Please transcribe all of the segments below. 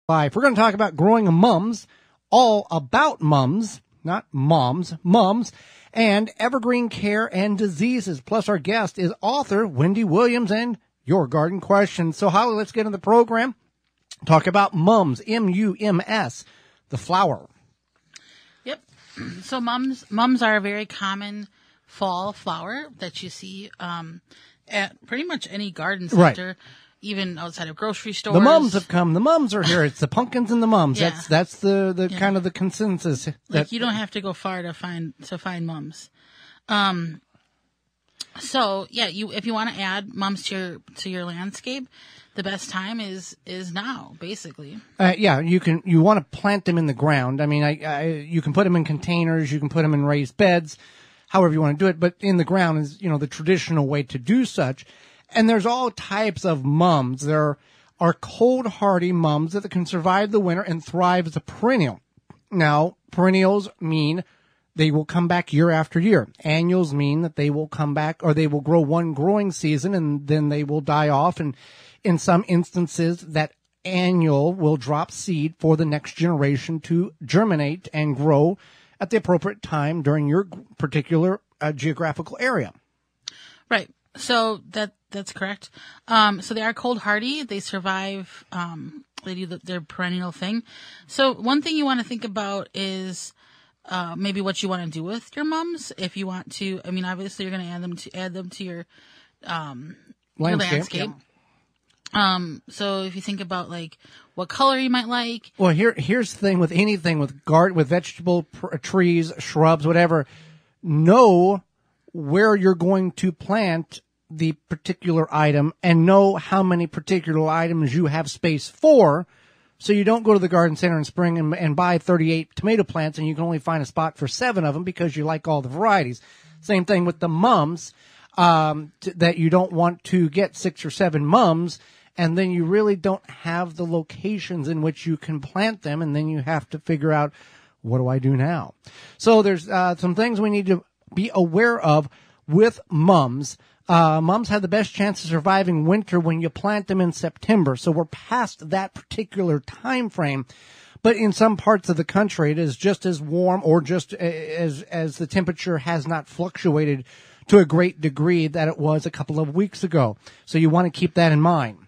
Life. We're going to talk about growing mums, all about mums, not moms, mums, and evergreen care and diseases. Plus, our guest is author Wendy Williams and your garden questions. So, Holly, let's get into the program. Talk about mums, M-U-M-S, the flower. Yep. So mums are a very common fall flower that you see at pretty much any garden center. Right. Even outside of grocery stores. The mums have come. The mums are here. It's the pumpkins and the mums. Yeah. That's the kind of the consensus. Like you don't have to go far to find mums. So yeah, if you want to add mums to your landscape, the best time is now, basically. Yeah, you want to plant them in the ground. I mean, you can put them in containers, you can put them in raised beds, however you want to do it. But in the ground is the traditional way to do such. And there's all types of mums. There are cold hardy mums that can survive the winter and thrive as a perennial. Now, perennials mean they will come back year after year. Annuals mean that they will come back, or they will grow one growing season and then they will die off. And in some instances, that annual will drop seed for the next generation to germinate and grow at the appropriate time during your particular geographical area. Right. So that's correct. So they are cold hardy. They survive. They do their perennial thing. So one thing you want to think about is maybe what you want to do with your mums. If you want to, I mean, obviously you're going to add them to your landscape. Yeah. So if you think about like what color you might like. Well, here's the thing with anything with vegetable trees, shrubs, whatever. Know where you're going to plant the particular item and know how many particular items you have space for, so you don't go to the garden center in spring and buy 38 tomato plants and you can only find a spot for 7 of them because you like all the varieties. Same thing with the mums, that you don't want to get 6 or 7 mums and then you really don't have the locations in which you can plant them, and then you have to figure out, what do I do now? So there's some things we need to be aware of with mums. Mums have the best chance of surviving winter when you plant them in September. So we're past that particular time frame. But in some parts of the country, it is just as warm, or just as the temperature has not fluctuated to a great degree that it was a couple of weeks ago. So you want to keep that in mind.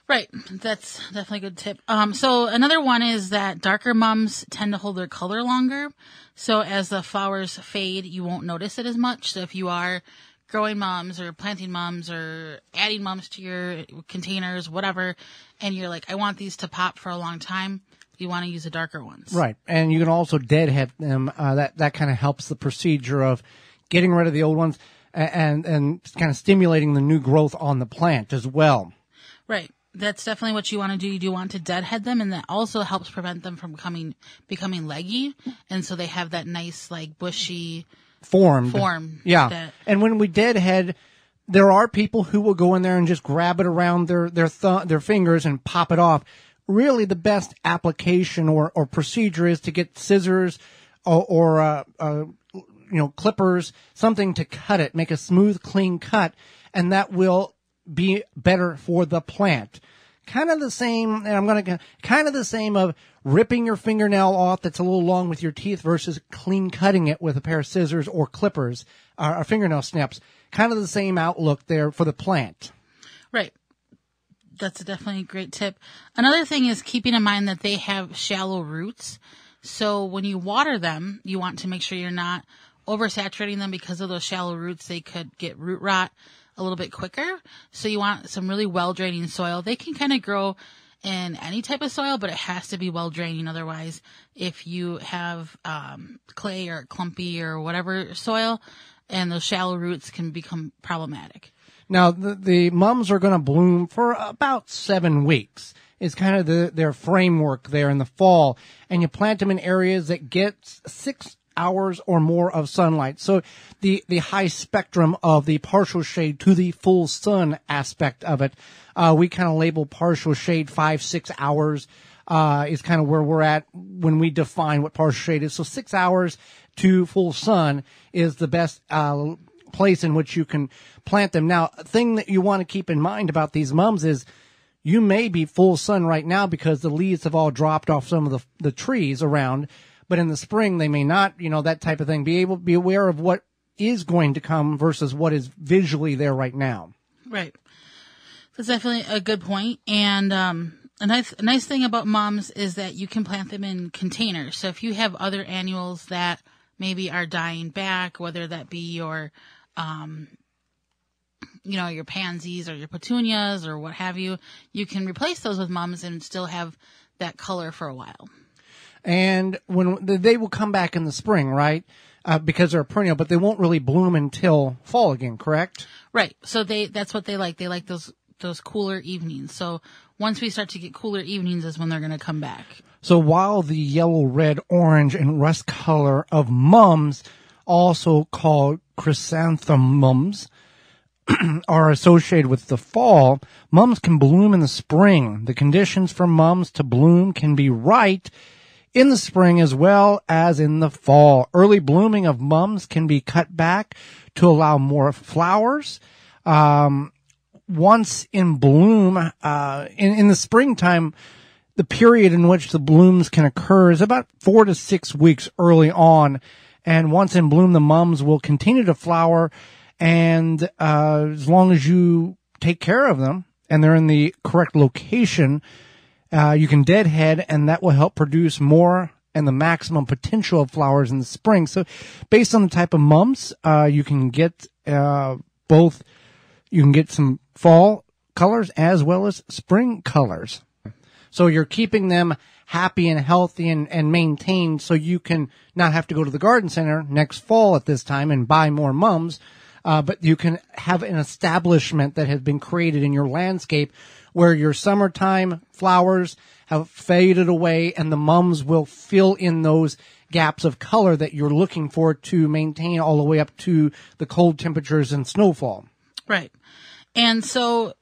Right. That's definitely a good tip. So another one is that darker mums tend to hold their color longer. So as the flowers fade, you won't notice it as much. So if you are growing mums or planting mums or adding mums to your containers, whatever, and you're like, I want these to pop for a long time, you want to use the darker ones. Right. And you can also deadhead them. That kind of helps the procedure of getting rid of the old ones and kind of stimulating the new growth on the plant as well. Right. That's definitely what you want to do. You do want to deadhead them, and that also helps prevent them from becoming leggy. And so they have that nice, like, bushy form. Yeah. And when we deadhead, there are people who will go in there and just grab it around their fingers and pop it off. Really, the best application or procedure is to get scissors or clippers, something to cut it, make a smooth, clean cut, and that will be better for the plant. Kind of the same, and kind of the same of ripping your fingernail off that's a little long with your teeth versus clean cutting it with a pair of scissors or clippers, or fingernail snips. Kind of the same outlook there for the plant. Right. That's definitely a great tip. Another thing is keeping in mind that they have shallow roots. So when you water them, you want to make sure you're not oversaturating them, because of those shallow roots. They could get root rot a little bit quicker. So you want some really well-draining soil. They can kind of grow in any type of soil, but it has to be well-draining. Otherwise, if you have clay or clumpy or whatever soil, and those shallow roots can become problematic. Now, the mums are going to bloom for about 7 weeks. It's kind of their framework there in the fall. And you plant them in areas that get 6 hours or more of sunlight. So the high spectrum of the partial shade to the full sun aspect of it, we kind of label partial shade 5-6 hours is kind of where we're at when we define what partial shade is. So 6 hours to full sun is the best place in which you can plant them. Now, a thing that you want to keep in mind about these mums is you may be full sun right now because the leaves have all dropped off some of the trees around, but in the spring they may not, that type of thing. Be aware of what is going to come versus what is visually there right now. Right. That's definitely a good point. And a nice thing about mums is that you can plant them in containers. So if you have other annuals that maybe are dying back, whether that be your your pansies or your petunias or what have you, you can replace those with mums and still have that color for a while. And when they will come back in the spring, right? Because they're a perennial, but they won't really bloom until fall again, correct? Right. So that's what they like. They like those cooler evenings. So once we start to get cooler evenings is when they're going to come back. So while the yellow, red, orange, and rust color of mums, also called chrysanthemums, are associated with the fall, mums can bloom in the spring. The conditions for mums to bloom can be right in the spring as well as in the fall. Early blooming of mums can be cut back to allow more flowers. Once in bloom, in the springtime, the period in which the blooms can occur is about 4 to 6 weeks early on. And once in bloom, the mums will continue to flower. And as long as you take care of them and they're in the correct location, you can deadhead, and that will help produce more and the maximum potential of flowers in the spring. So based on the type of mums, you can get both. You can get some fall colors as well as spring colors. So you're keeping them happy and healthy and maintained, so you can not have to go to the garden center next fall at this time and buy more mums. But you can have an establishment that has been created in your landscape where your summertime flowers have faded away and the mums will fill in those gaps of color that you're looking for to maintain all the way up to the cold temperatures and snowfall. Right. And so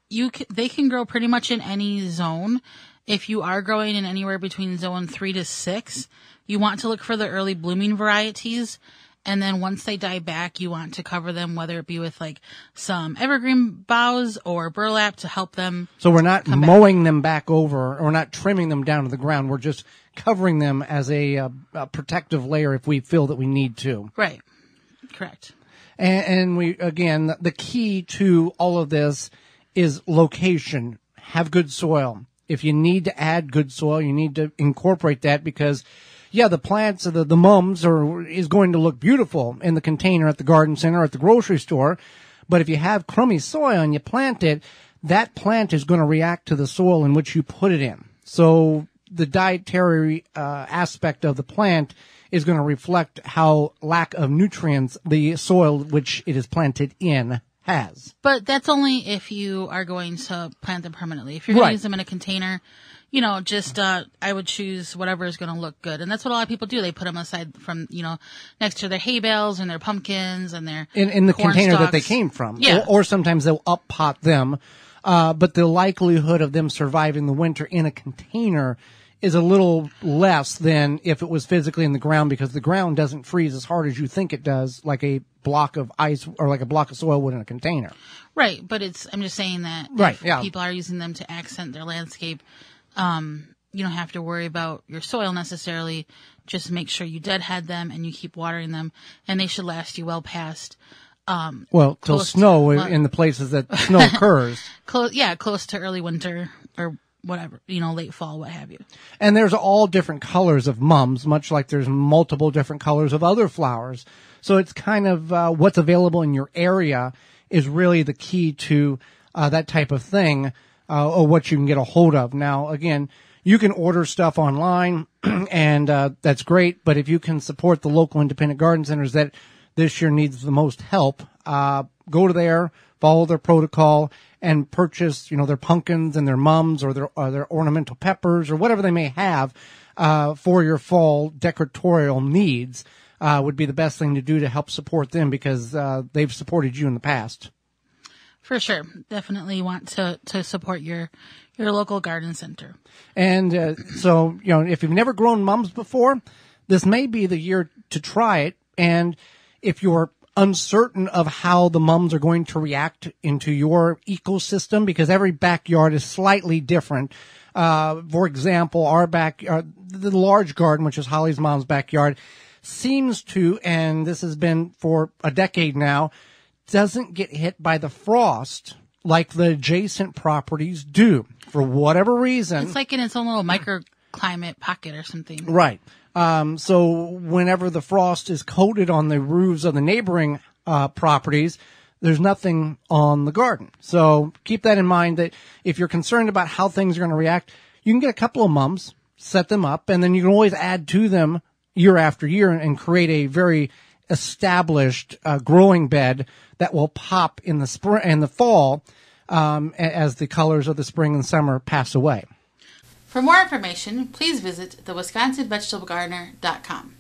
they can grow pretty much in any zone. If you are growing in anywhere between zone 3 to 6, you want to look for the early blooming varieties. And then once they die back, you want to cover them, whether it be with like some evergreen boughs or burlap to help them. So we're not mowing them back over, or we're not trimming them down to the ground. We're just covering them as a protective layer if we feel that we need to. Right. Correct. And we, again, the key to all of this is location. Have good soil. If you need to add good soil, you need to incorporate that because the plants, the mums is going to look beautiful in the container at the garden center or at the grocery store. But if you have crummy soil and you plant it, that plant is going to react to the soil in which you put it in. So the dietary aspect of the plant is going to reflect how lack of nutrients the soil which it is planted in has. But that's only if you are going to plant them permanently. If you're going to use them in a container, I would choose whatever is going to look good. And that's what a lot of people do. They put them aside from, next to their hay bales and their pumpkins and their in the corn container stalks that they came from. Yeah. Or sometimes they'll up pot them. But the likelihood of them surviving the winter in a container is a little less than if it was physically in the ground, because the ground doesn't freeze as hard as you think it does, like a block of ice or like a block of soil would in a container. Right. But I'm just saying that people are using them to accent their landscape, you don't have to worry about your soil necessarily. Just make sure you deadhead them and you keep watering them, and they should last you well past, till snow in the places that snow occurs. Close to early winter or whatever, late fall, what have you. And there's all different colors of mums, much like there's multiple different colors of other flowers. So it's kind of what's available in your area is really the key to that type of thing, or what you can get a hold of. Now, again, you can order stuff online, and that's great. But if you can support the local independent garden centers that this year needs the most help, go to there, follow their protocol, and purchase, their pumpkins and their mums or their ornamental peppers or whatever they may have for your fall decoratorial needs. Would be the best thing to do to help support them, because they've supported you in the past. For sure. Definitely want to support your local garden center. And so, if you've never grown mums before, this may be the year to try it. And if you're uncertain of how the mums are going to react into your ecosystem, because every backyard is slightly different. For example, our backyard, the large garden, which is Holly's mom's backyard, seems to, and this has been for a decade now, doesn't get hit by the frost like the adjacent properties do. For whatever reason. It's like in its own little microclimate pocket or something. Right. So whenever the frost is coated on the roofs of the neighboring properties, there's nothing on the garden. So keep that in mind, that if you're concerned about how things are going to react, you can get a couple of mums, set them up, and then you can always add to them year after year and create a very established growing bed that will pop in the spring and the fall as the colors of the spring and summer pass away. For more information, please visit thewisconsinvegetablegardener.com.